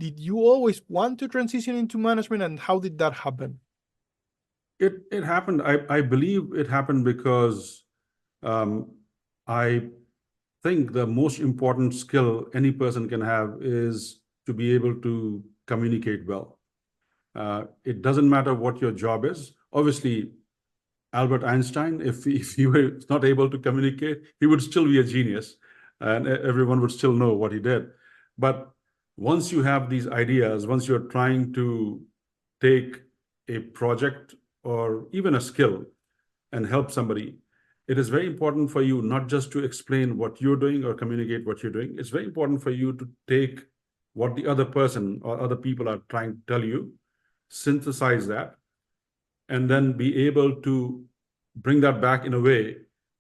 Did you always want to transition into management, and how did that happen? It happened. I believe it happened because I think the most important skill any person can have is to be able to communicate well. It doesn't matter what your job is. Obviously, Albert Einstein, if he were not able to communicate, he would still be a genius, and everyone would still know what he did. But once you have these ideas, once you're trying to take a project or even a skill and help somebody, it is very important for you not just to explain what you're doing or communicate what you're doing. It's very important for you to take what the other person or other people are trying to tell you, synthesize that, and then be able to bring that back in a way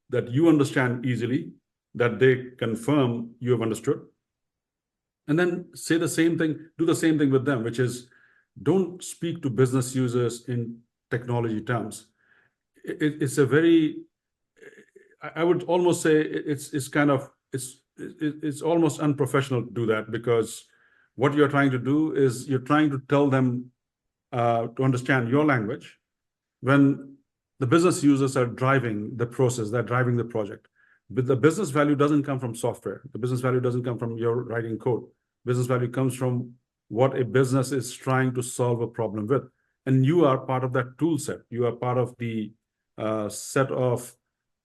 that you understand easily, that they confirm you have understood. And then say the same thing, do the same thing with them, which is don't speak to business users in technology terms. It's a very, I would almost say it's almost unprofessional to do that, because what you're trying to do is you're trying to tell them to understand your language when the business users are driving the process, they're driving the project. But the business value doesn't come from software. The business value doesn't come from your writing code. Business value comes from what a business is trying to solve a problem with. And you are part of that tool set. You are part of the set of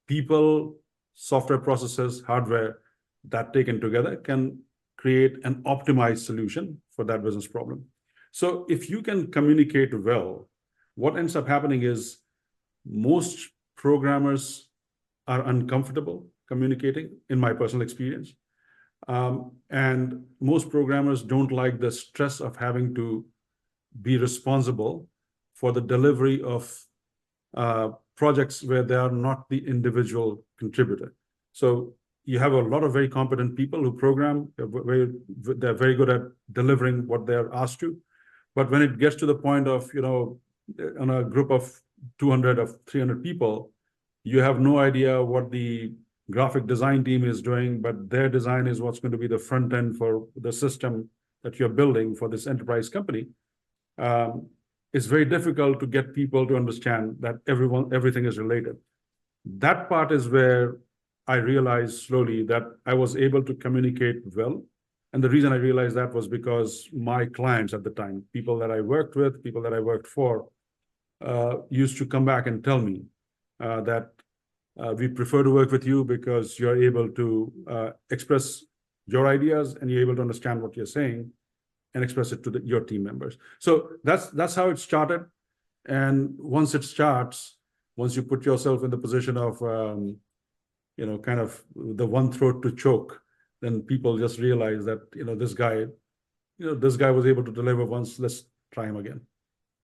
people, software processes, hardware that taken together can create an optimized solution for that business problem. So if you can communicate well, what ends up happening is most programmers are uncomfortable communicating, in my personal experience. And most programmers don't like the stress of having to be responsible for the delivery of projects where they are not the individual contributor. So you have a lot of very competent people who program, they're very good at delivering what they're asked to. But when it gets to the point of, on a group of 200 or 300 people, you have no idea what the graphic design team is doing, but their design is what's going to be the front end for the system that you're building for this enterprise company. It's very difficult to get people to understand that everything is related. That part is where I realized slowly that I was able to communicate well. And the reason I realized that was because my clients at the time, people that I worked with, people that I worked for, used to come back and tell me that we prefer to work with you because you're able to express your ideas and you're able to understand what you're saying and express it to your team members. So that's how it started. And once it starts, once you put yourself in the position of, kind of the one throat to choke, then people just realize that, this guy was able to deliver once, let's try him again.